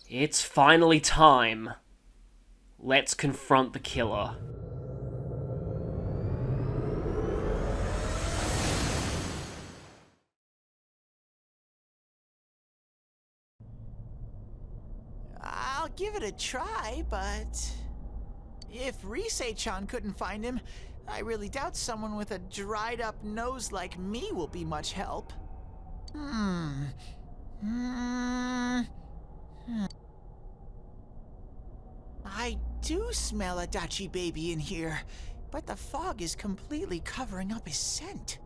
It's finally time. Let's confront the killer. I'll give it a try, but if Rise-chan couldn't find him, I really doubt someone with a dried up nose like me will be much help. I do smell a Dachi baby in here, but the fog is completely covering up his scent.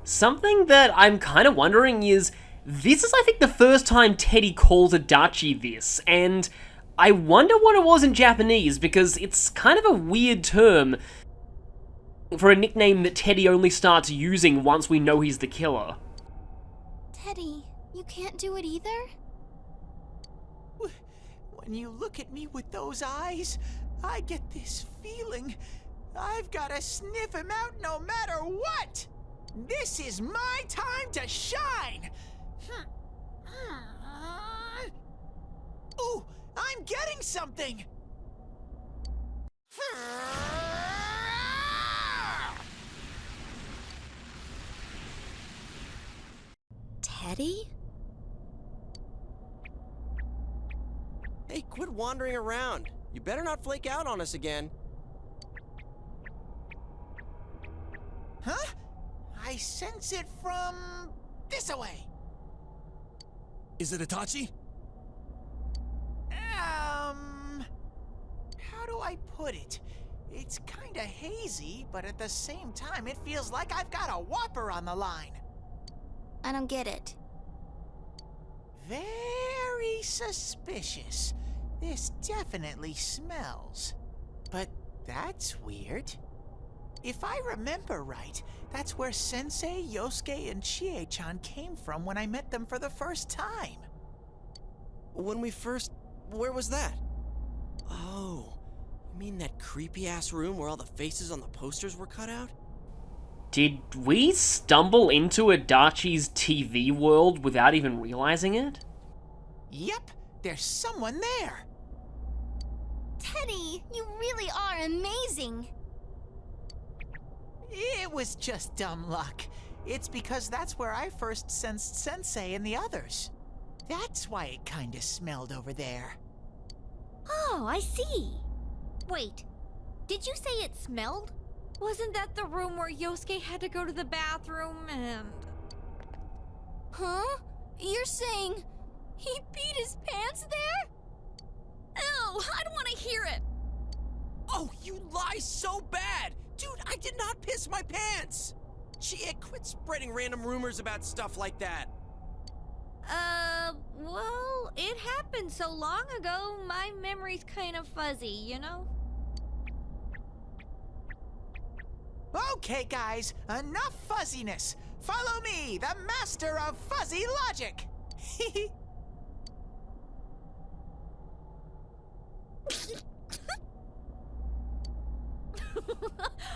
Something that I'm kind of wondering is, this is I think the first time Teddy calls Adachi this, and I wonder what it was in Japanese, because it's kind of a weird term for a nickname that Teddy only starts using once we know he's the killer. Teddy, you can't do it either? When you look at me with those eyes, I get this feeling I've got to sniff him out no matter what! This is my time to shine! Ooh, I'm getting something! Teddy? Hey, quit wandering around. You better not flake out on us again. Huh? I sense it from this away. Is it Itachi? How do I put it? It's kinda hazy, but at the same time, it feels like I've got a whopper on the line. I don't get it. Very suspicious. This definitely smells. But that's weird. If I remember right, that's where Sensei, Yosuke, and Chie-chan came from when I met them for the first time. Where was that? Oh, you mean that creepy-ass room where all the faces on the posters were cut out? Did we stumble into Adachi's TV world without even realizing it? Yep, there's someone there. Teddy, you really are amazing! It was just dumb luck. It's because that's where I first sensed Sensei and the others. That's why it kinda smelled over there. Oh, I see. Wait, did you say it smelled? Wasn't that the room where Yosuke had to go to the bathroom and... Huh? You're saying he peed his pants there? Ew, I don't want to hear it! Oh, you lie so bad! Dude, I did not piss my pants! Chie, quit spreading random rumors about stuff like that. Well, it happened so long ago, my memory's kind of fuzzy, you know? Okay, guys, enough fuzziness. Follow me, the master of fuzzy logic.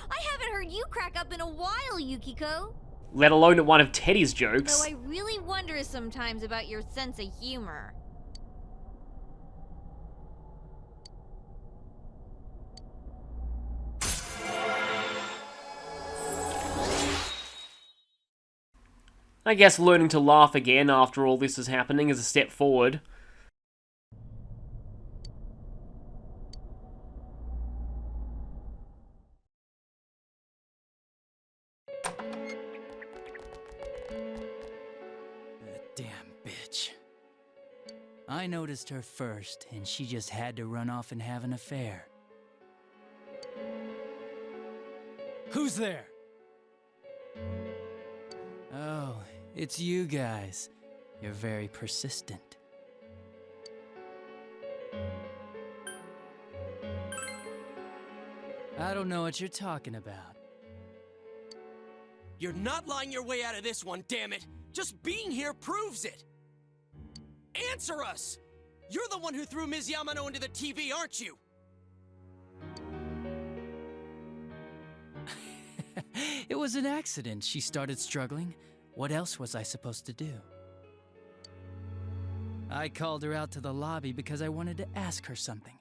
I haven't heard you crack up in a while, Yukiko. Let alone at one of Teddy's Though jokes. I really wonder sometimes about your sense of humor. I guess learning to laugh again after all this is happening is a step forward. That damn bitch. I noticed her first, and she just had to run off and have an affair. Who's there? Oh, it's you guys. You're very persistent. I don't know what you're talking about. You're not lying your way out of this one, damn it! Just being here proves it! Answer us! You're the one who threw Ms. Yamano into the TV, aren't you? It was an accident. She started struggling. What else was I supposed to do? I called her out to the lobby because I wanted to ask her something,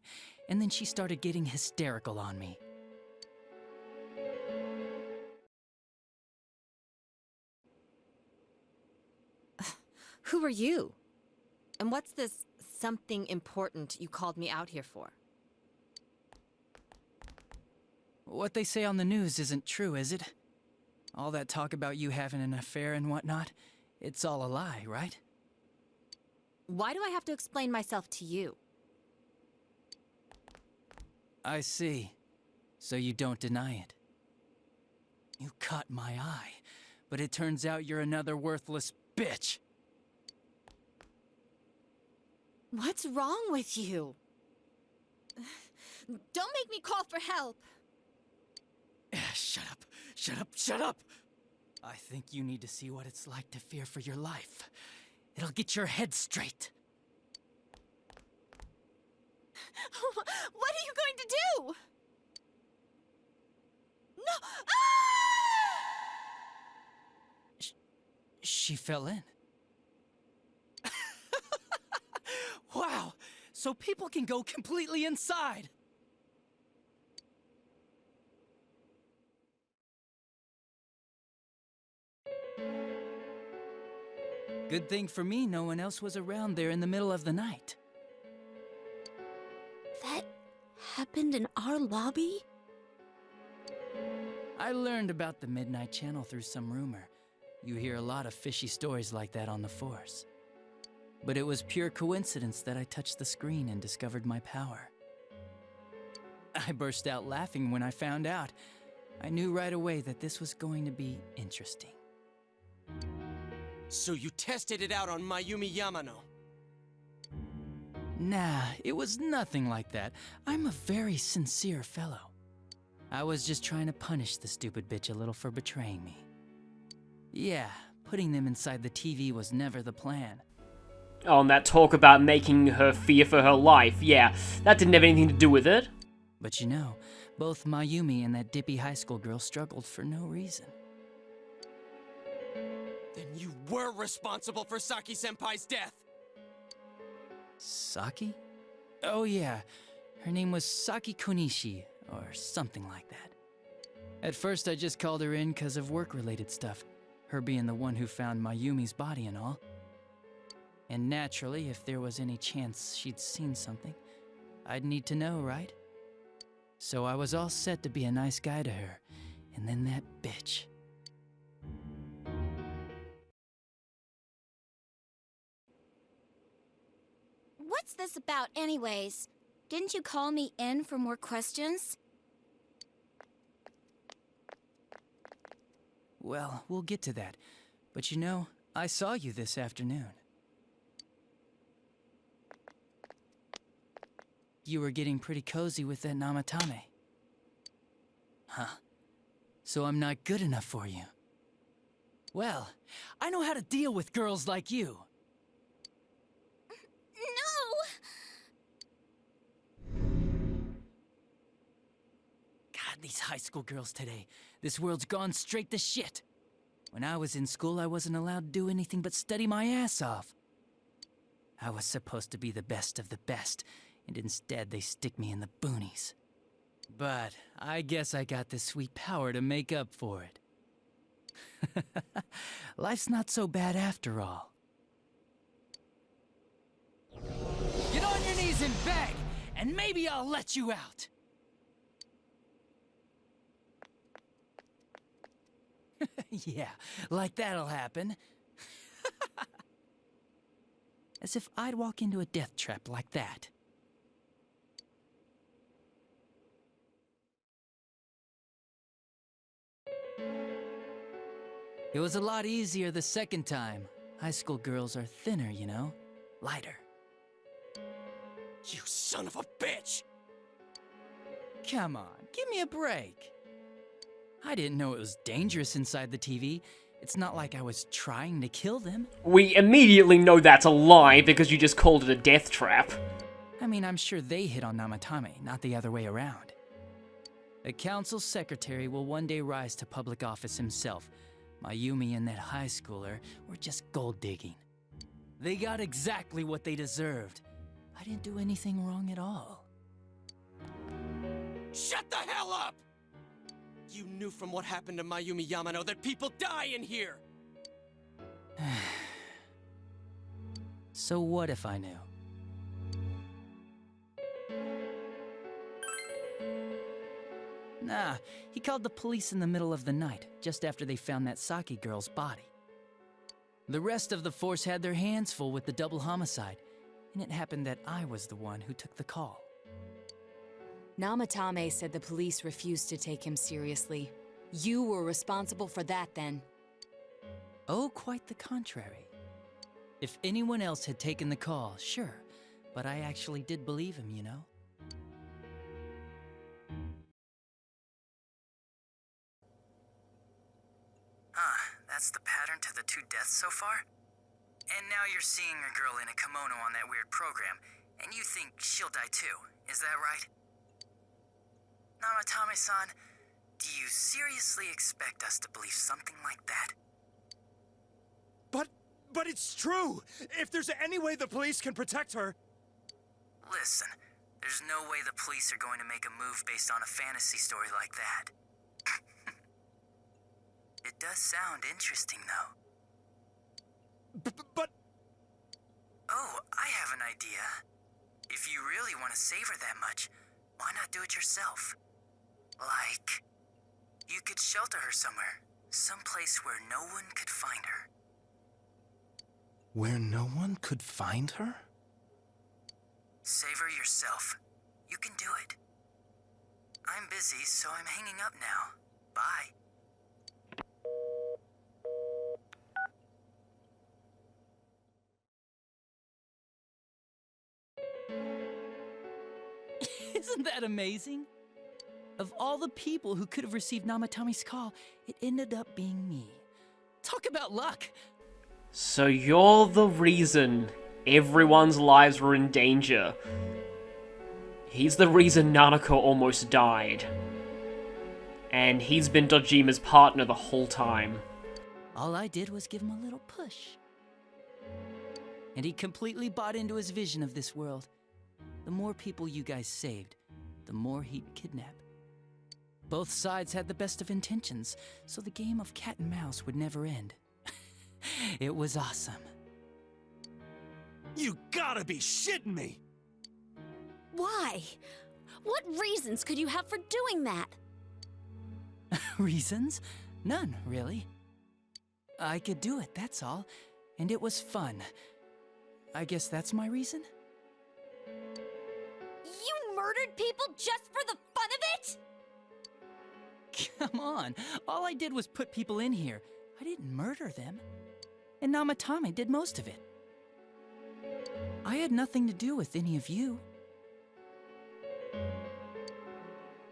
and then she started getting hysterical on me. Who are you? And what's this something important you called me out here for? What they say on the news isn't true, is it? All that talk about you having an affair and whatnot, it's all a lie, right? Why do I have to explain myself to you? I see. So you don't deny it. You caught my eye, but it turns out you're another worthless bitch. What's wrong with you? Don't make me call for help. Shut up, shut up, shut up! I think you need to see what it's like to fear for your life. It'll get your head straight. What are you going to do? No! Ah! She fell in. Wow, so people can go completely inside. Good thing for me, no one else was around there in the middle of the night. That happened in our lobby? I learned about the Midnight Channel through some rumor. You hear a lot of fishy stories like that on the Force. But it was pure coincidence that I touched the screen and discovered my power. I burst out laughing when I found out. I knew right away that this was going to be interesting. So you tested it out on Mayumi Yamano. Nah, it was nothing like that. I'm a very sincere fellow. I was just trying to punish the stupid bitch a little for betraying me. Yeah, putting them inside the TV was never the plan. Oh, and that talk about making her fear for her life, yeah, that didn't have anything to do with it. But you know, both Mayumi and that dippy high school girl struggled for no reason. Then you were responsible for Saki-senpai's death! Saki? Oh yeah, her name was Saki Konishi, or something like that. At first I just called her in because of work-related stuff, her being the one who found Mayumi's body and all. And naturally, if there was any chance she'd seen something, I'd need to know, right? So I was all set to be a nice guy to her, and then that bitch. What's this about anyways? Didn't you call me in for more questions? Well, we'll get to that. But you know, I saw you this afternoon. You were getting pretty cozy with that Namatame. Huh? So I'm not good enough for you. Well, I know how to deal with girls like you. No! God, these high school girls today. This world's gone straight to shit. When I was in school, I wasn't allowed to do anything but study my ass off. I was supposed to be the best of the best, and instead they stick me in the boonies. But I guess I got the sweet power to make up for it. Life's not so bad after all. Get on your knees and beg, and maybe I'll let you out. Yeah, like that'll happen. As if I'd walk into a death trap like that. It was a lot easier the second time. High school girls are thinner, you know? Lighter. You son of a bitch! Come on, give me a break. I didn't know it was dangerous inside the TV. It's not like I was trying to kill them. We immediately know that's a lie because you just called it a death trap. I mean, I'm sure they hit on Namatame, not the other way around. The council secretary will one day rise to public office himself. Mayumi and that high schooler were just gold digging. They got exactly what they deserved. I didn't do anything wrong at all. Shut the hell up! You knew from what happened to Mayumi Yamano that people die in here! So what if I knew? Nah, he called the police in the middle of the night, just after they found that Saki girl's body. The rest of the force had their hands full with the double homicide, and it happened that I was the one who took the call. Namatame said the police refused to take him seriously. You were responsible for that then. Oh, quite the contrary. If anyone else had taken the call, sure, but I actually did believe him, you know? That's the pattern to the 2 deaths so far? And now you're seeing a girl in a kimono on that weird program, and you think she'll die too, is that right? Namatame-san, do you seriously expect us to believe something like that? But it's true! If there's any way the police can protect her... Listen, there's no way the police are going to make a move based on a fantasy story like that. It does sound interesting, though. But... Oh, I have an idea. If you really want to save her that much, why not do it yourself? Like, you could shelter her somewhere. Someplace where no one could find her. Where no one could find her? Save her yourself. You can do it. I'm busy, so I'm hanging up now. Bye. Isn't that amazing? Of all the people who could have received Namatame's call, it ended up being me. Talk about luck! So you're the reason everyone's lives were in danger. He's the reason Nanako almost died. And he's been Dojima's partner the whole time. All I did was give him a little push. And he completely bought into his vision of this world. The more people you guys saved, the more he'd kidnap. Both sides had the best of intentions, so the game of cat and mouse would never end. It was awesome. You gotta be shitting me! Why? What reasons could you have for doing that? Reasons? None, really. I could do it, that's all. And it was fun. I guess that's my reason? You murdered people just for the fun of it? Come on, all I did was put people in here. I didn't murder them. And Namatame did most of it. I had nothing to do with any of you.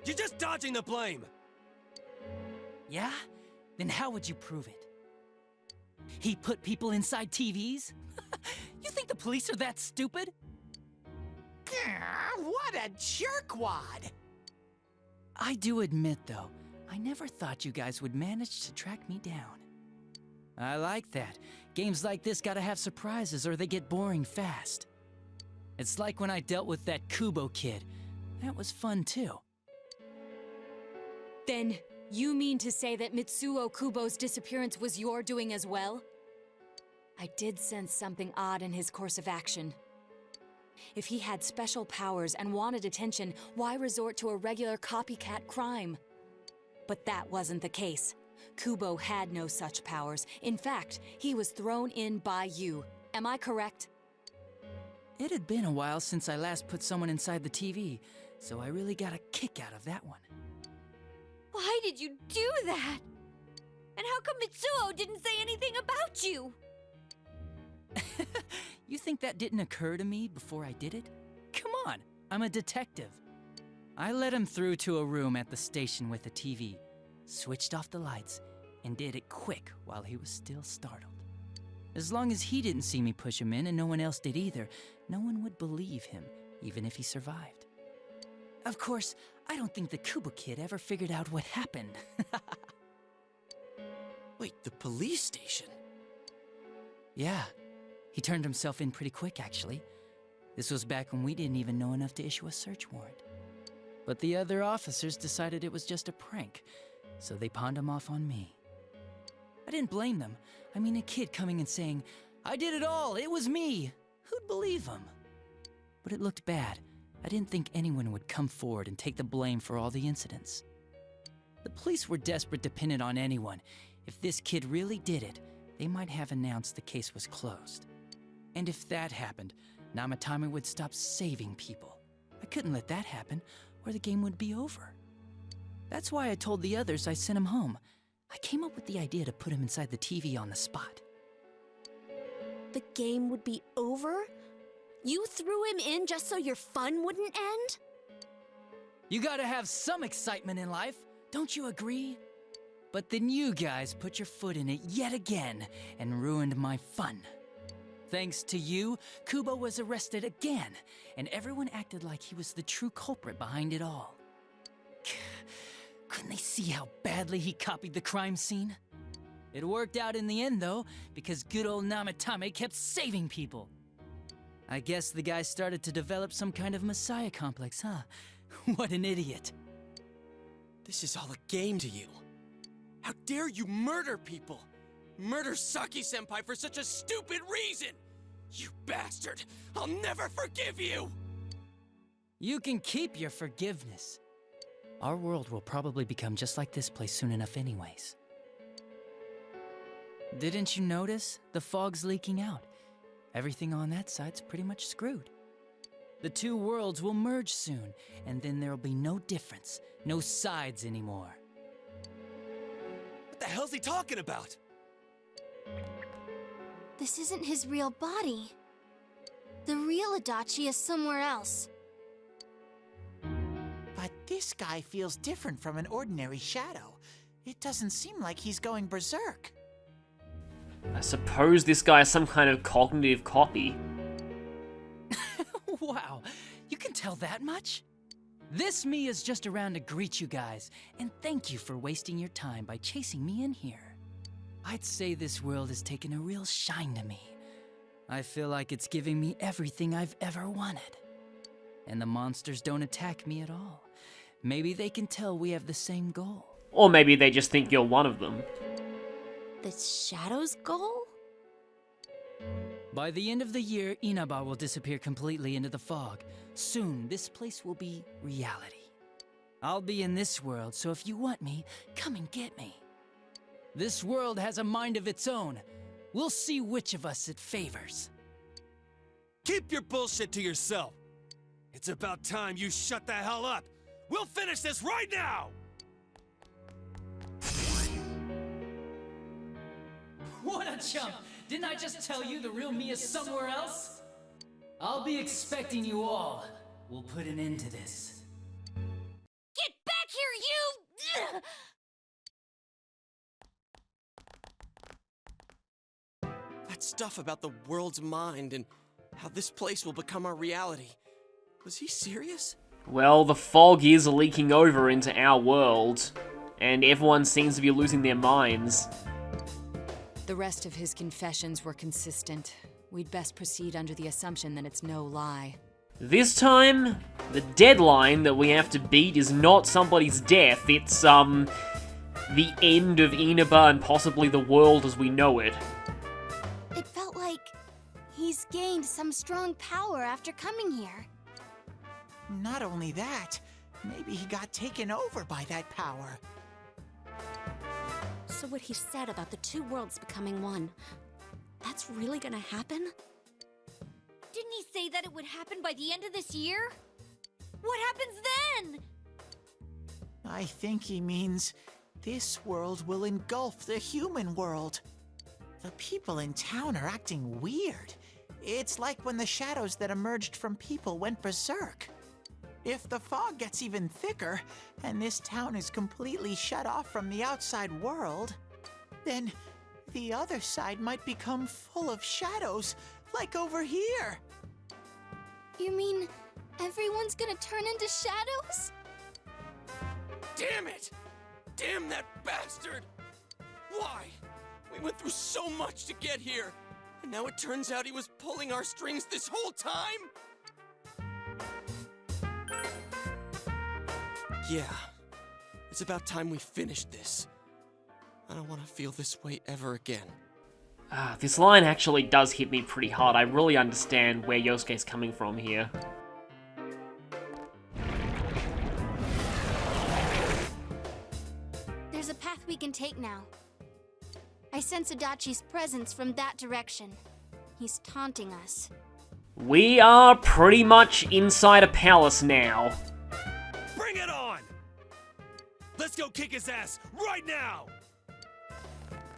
You're just dodging the blame! Yeah? Then how would you prove it? He put people inside TVs? You think the police are that stupid? What a jerkwad! I do admit, though, I never thought you guys would manage to track me down. I like that. Games like this gotta have surprises or they get boring fast. It's like when I dealt with that Kubo kid. That was fun, too. Then, you mean to say that Mitsuo Kubo's disappearance was your doing as well? I did sense something odd in his course of action. If he had special powers and wanted attention, why resort to a regular copycat crime? But that wasn't the case. Kubo had no such powers. In fact, he was thrown in by you. Am I correct? It had been a while since I last put someone inside the TV, so I really got a kick out of that one. Why did you do that? And how come Mitsuo didn't say anything about you? You think that didn't occur to me before I did it? Come on, I'm a detective. I let him through to a room at the station with a TV, switched off the lights, and did it quick while he was still startled. As long as he didn't see me push him in and no one else did either, no one would believe him, even if he survived. Of course, I don't think the Kubo kid ever figured out what happened. Wait, the police station? Yeah, He turned himself in pretty quick, actually. This was back when we didn't even know enough to issue a search warrant. But the other officers decided it was just a prank, so they pawned him off on me. I didn't blame them. I mean, a kid coming and saying, "I did it all, it was me." Who'd believe him? But it looked bad. I didn't think anyone would come forward and take the blame for all the incidents. The police were desperate to pin it on anyone. If this kid really did it, they might have announced the case was closed. And if that happened, Namatame would stop saving people. I couldn't let that happen, or the game would be over. That's why I told the others I sent him home. I came up with the idea to put him inside the TV on the spot. The game would be over? You threw him in just so your fun wouldn't end? You gotta have some excitement in life, don't you agree? But then you guys put your foot in it yet again and ruined my fun. Thanks to you, Kubo was arrested again, and everyone acted like he was the true culprit behind it all. Couldn't they see how badly he copied the crime scene? It worked out in the end, though, because good old Namatame kept saving people. I guess the guy started to develop some kind of messiah complex, huh? What an idiot. This is all a game to you. How dare you murder people? Murder Saki-senpai for such a stupid reason! You bastard! I'll never forgive you! You can keep your forgiveness. Our world will probably become just like this place soon enough anyways. Didn't you notice? The fog's leaking out. Everything on that side's pretty much screwed. The two worlds will merge soon, and then there'll be no difference, no sides anymore. What the hell's he talking about? This isn't his real body. The real Adachi is somewhere else. But this guy feels different from an ordinary shadow. It doesn't seem like he's going berserk. I suppose this guy is some kind of cognitive copy. Wow, you can tell that much? This me is just around to greet you guys, and thank you for wasting your time by chasing me in here. I'd say this world has taken a real shine to me. I feel like it's giving me everything I've ever wanted. And the monsters don't attack me at all. Maybe they can tell we have the same goal. Or maybe they just think you're one of them. The Shadow's goal? By the end of the year, Inaba will disappear completely into the fog. Soon, this place will be reality. I'll be in this world, so if you want me, come and get me. This world has a mind of its own. We'll see which of us it favors. Keep your bullshit to yourself. It's about time you shut the hell up. We'll finish this right now! What a chump! Didn't I just tell you the real me is somewhere else? I'll be expecting you all. We'll put an end to this. Get back here, you! That stuff about the world's mind and how this place will become our reality. Was he serious? Well, the fog is leaking over into our world, and everyone seems to be losing their minds. The rest of his confessions were consistent. We'd best proceed under the assumption that it's no lie. This time, the deadline that we have to beat is not somebody's death, it's, the end of Inaba and possibly the world as we know it. It felt like he's gained some strong power after coming here. Not only that, maybe he got taken over by that power. So what he said about the two worlds becoming one, that's really gonna happen? Didn't he say that it would happen by the end of this year? What happens then? I think he means this world will engulf the human world. The people in town are acting weird. It's like when the shadows that emerged from people went berserk. If the fog gets even thicker, and this town is completely shut off from the outside world, then the other side might become full of shadows, like over here. You mean everyone's gonna turn into shadows? Damn it! Damn that bastard! Why? We went through so much to get here. And now it turns out he was pulling our strings this whole time? Yeah. It's about time we finished this. I don't want to feel this way ever again. This line actually does hit me pretty hard. I really understand where Yosuke's coming from here. There's a path we can take now. I sense Adachi's presence from that direction. He's taunting us. We are pretty much inside a palace now. Bring it on! Let's go kick his ass right now!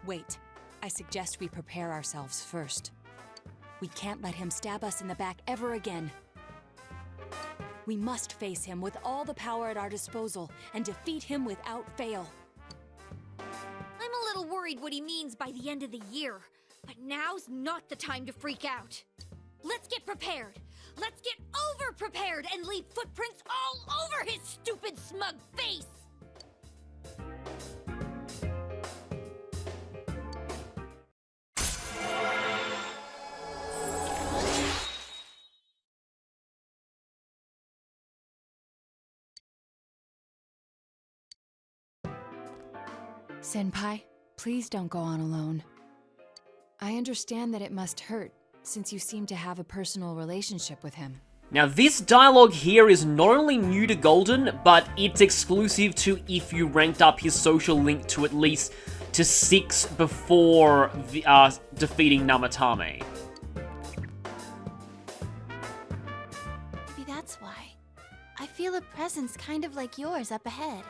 Wait. I suggest we prepare ourselves first. We can't let him stab us in the back ever again. We must face him with all the power at our disposal and defeat him without fail. I'm a little worried what he means by the end of the year, but now's not the time to freak out. Let's get prepared. Let's get over-prepared and leave footprints all over his stupid, smug face! Senpai, please don't go on alone. I understand that it must hurt, since you seem to have a personal relationship with him. Now, this dialogue here is not only new to Golden, but it's exclusive to if you ranked up his social link to at least to 6 before defeating Namatame. Maybe that's why. I feel a presence kind of like yours up ahead.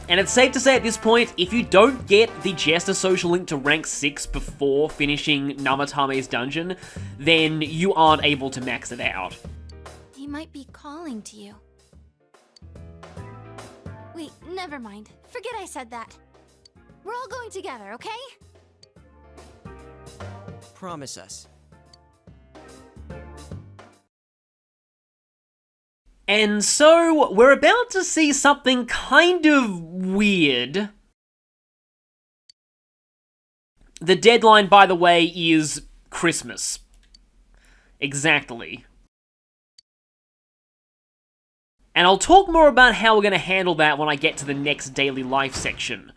And it's safe to say at this point, if you don't get the Jester social link to rank 6 before finishing Namatame's dungeon, then you aren't able to max it out. He might be calling to you. Wait, never mind. Forget I said that. We're all going together, okay? Promise us. And so, we're about to see something kind of weird. The deadline, by the way, is Christmas. Exactly. And I'll talk more about how we're going to handle that when I get to the next daily life section.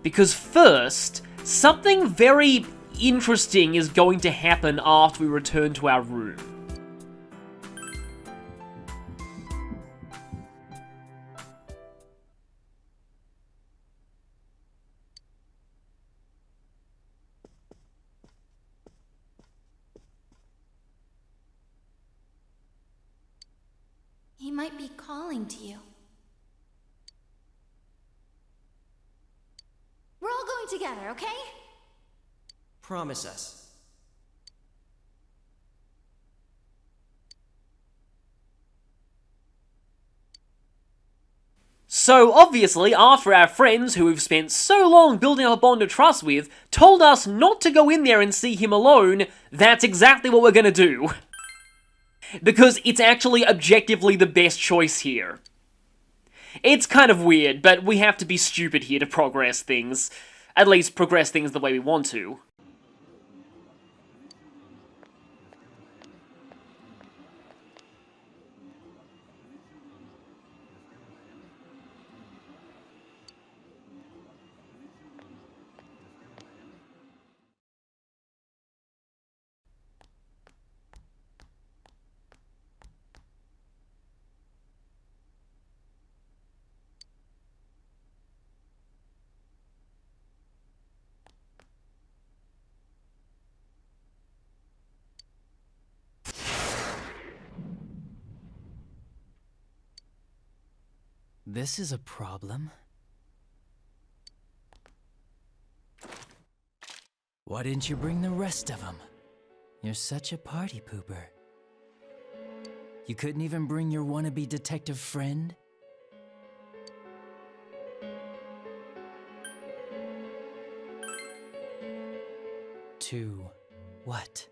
Because first, something very interesting is going to happen after we return to our room. He might be calling to you. We're all going together, okay? Promise us. So, obviously, after our friends, who we've spent so long building up a bond of trust with, told us not to go in there and see him alone, that's exactly what we're gonna do. Because it's actually objectively the best choice here. It's kind of weird, but we have to be stupid here to progress things. At least progress things the way we want to. This is a problem. Why didn't you bring the rest of them? You're such a party pooper. You couldn't even bring your wannabe detective friend? To what?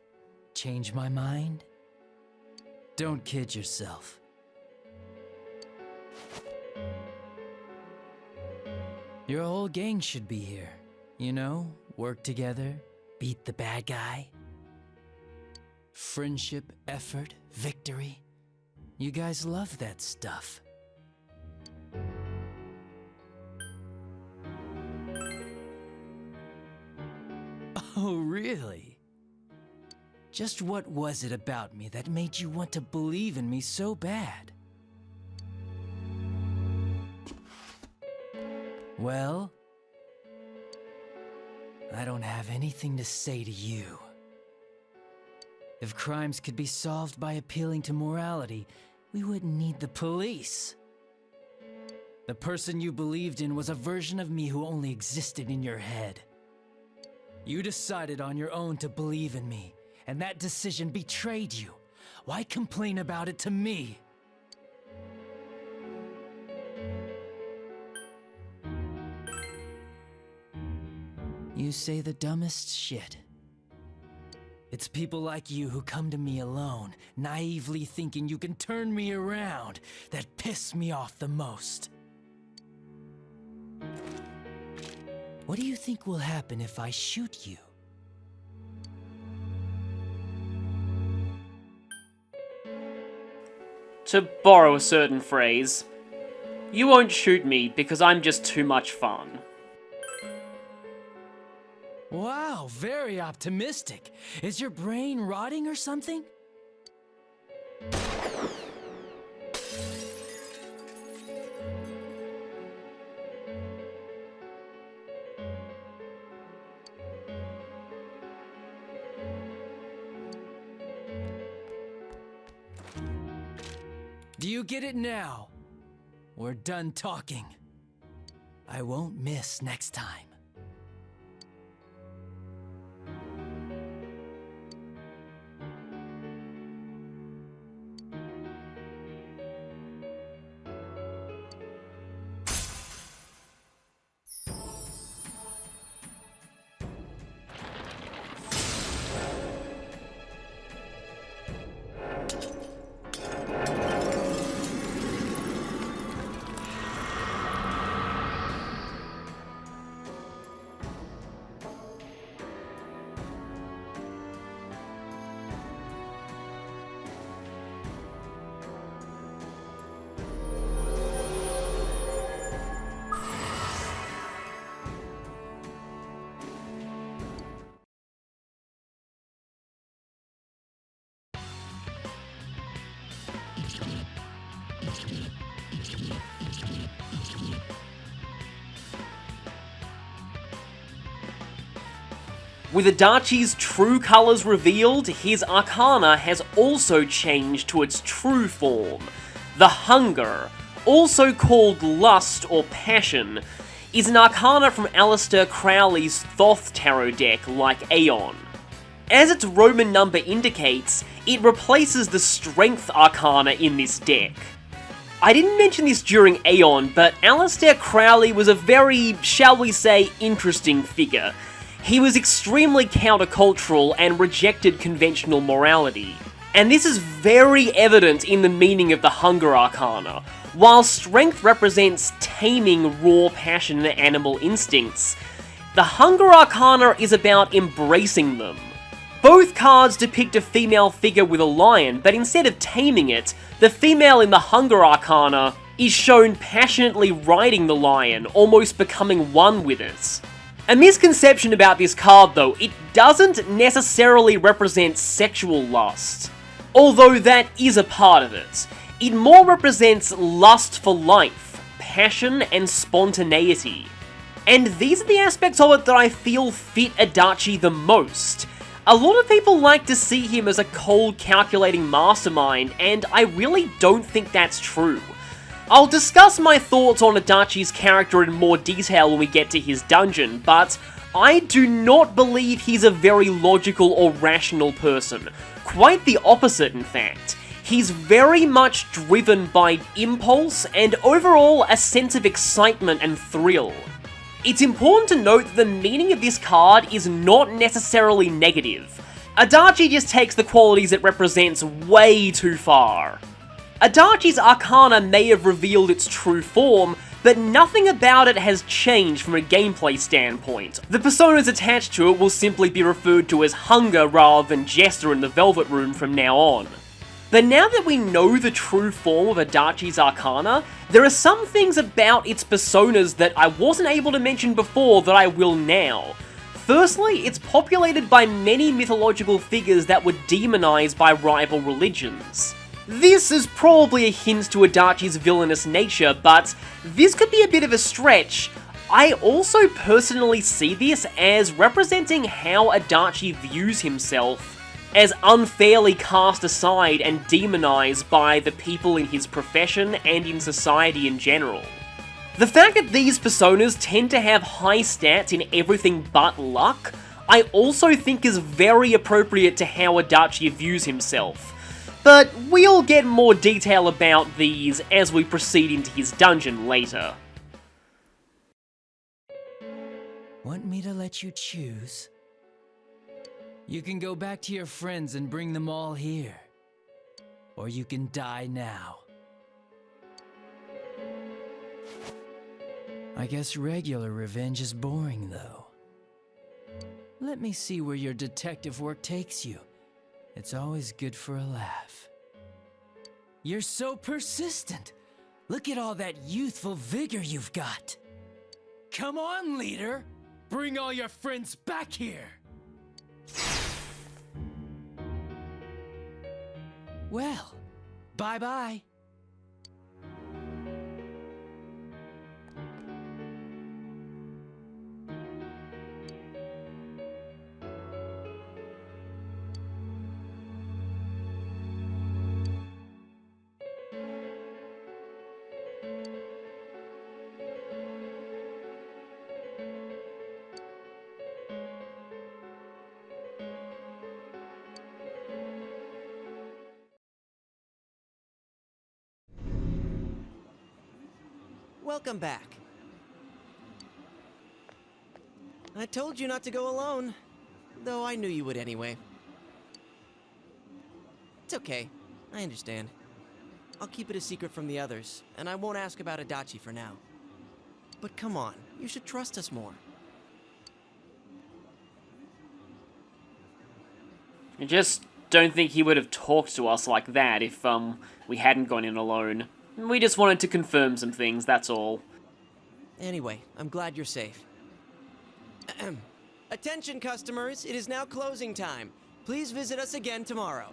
Change my mind? Don't kid yourself. Your whole gang should be here. You know, work together, beat the bad guy. Friendship, effort, victory. You guys love that stuff. Oh, really? Just what was it about me that made you want to believe in me so bad? Well, I don't have anything to say to you. If crimes could be solved by appealing to morality, we wouldn't need the police. The person you believed in was a version of me who only existed in your head. You decided on your own to believe in me, and that decision betrayed you. Why complain about it to me? You say the dumbest shit. It's people like you who come to me alone, naively thinking you can turn me around, that piss me off the most. What do you think will happen if I shoot you? To borrow a certain phrase, you won't shoot me because I'm just too much fun. Wow, very optimistic. Is your brain rotting or something? Do you get it now? We're done talking. I won't miss next time. With Adachi's true colours revealed, his Arcana has also changed to its true form. The Hunger, also called Lust or Passion, is an Arcana from Aleister Crowley's Thoth Tarot deck like Aeon. As its Roman number indicates, it replaces the Strength Arcana in this deck. I didn't mention this during Aeon, but Aleister Crowley was a very, shall we say, interesting figure. He was extremely countercultural and rejected conventional morality. And this is very evident in the meaning of the Hunger Arcana. While Strength represents taming raw passion and animal instincts, the Hunger Arcana is about embracing them. Both cards depict a female figure with a lion, but instead of taming it, the female in the Hunger Arcana is shown passionately riding the lion, almost becoming one with it. A misconception about this card though, it doesn't necessarily represent sexual lust, although that is a part of it. It more represents lust for life, passion, and spontaneity. And these are the aspects of it that I feel fit Adachi the most. A lot of people like to see him as a cold, calculating mastermind, and I really don't think that's true. I'll discuss my thoughts on Adachi's character in more detail when we get to his dungeon, but I do not believe he's a very logical or rational person. Quite the opposite, in fact. He's very much driven by impulse and overall a sense of excitement and thrill. It's important to note that the meaning of this card is not necessarily negative. Adachi just takes the qualities it represents way too far. Adachi's Arcana may have revealed its true form, but but nothing about it has changed from a gameplay standpoint. The personas attached to it will simply be referred to as Hunger rather than Jester in the Velvet Room from now on. But now that we know the true form of Adachi's Arcana, there are some things about its personas that I wasn't able to mention before that I will now. Firstly, it's populated by many mythological figures that were demonized by rival religions. This is probably a hint to Adachi's villainous nature, but this could be a bit of a stretch. I also personally see this as representing how Adachi views himself, as unfairly cast aside and demonized by the people in his profession and in society in general. The fact that these personas tend to have high stats in everything but luck, I also think is very appropriate to how Adachi views himself. But we'll get more detail about these as we proceed into his dungeon later. Want me to let you choose? You can go back to your friends and bring them all here. Or you can die now. I guess regular revenge is boring, though. Let me see where your detective work takes you. It's always good for a laugh. You're so persistent. Look at all that youthful vigor you've got. Come on, leader. Bring all your friends back here. Well, bye-bye. Welcome back. I told you not to go alone, though I knew you would anyway. It's okay, I understand. I'll keep it a secret from the others, and I won't ask about Adachi for now. But come on, you should trust us more. I just don't think he would have talked to us like that if, we hadn't gone in alone. We just wanted to confirm some things, that's all. Anyway, I'm glad you're safe. Attention customers, it is now closing time. Please visit us again tomorrow.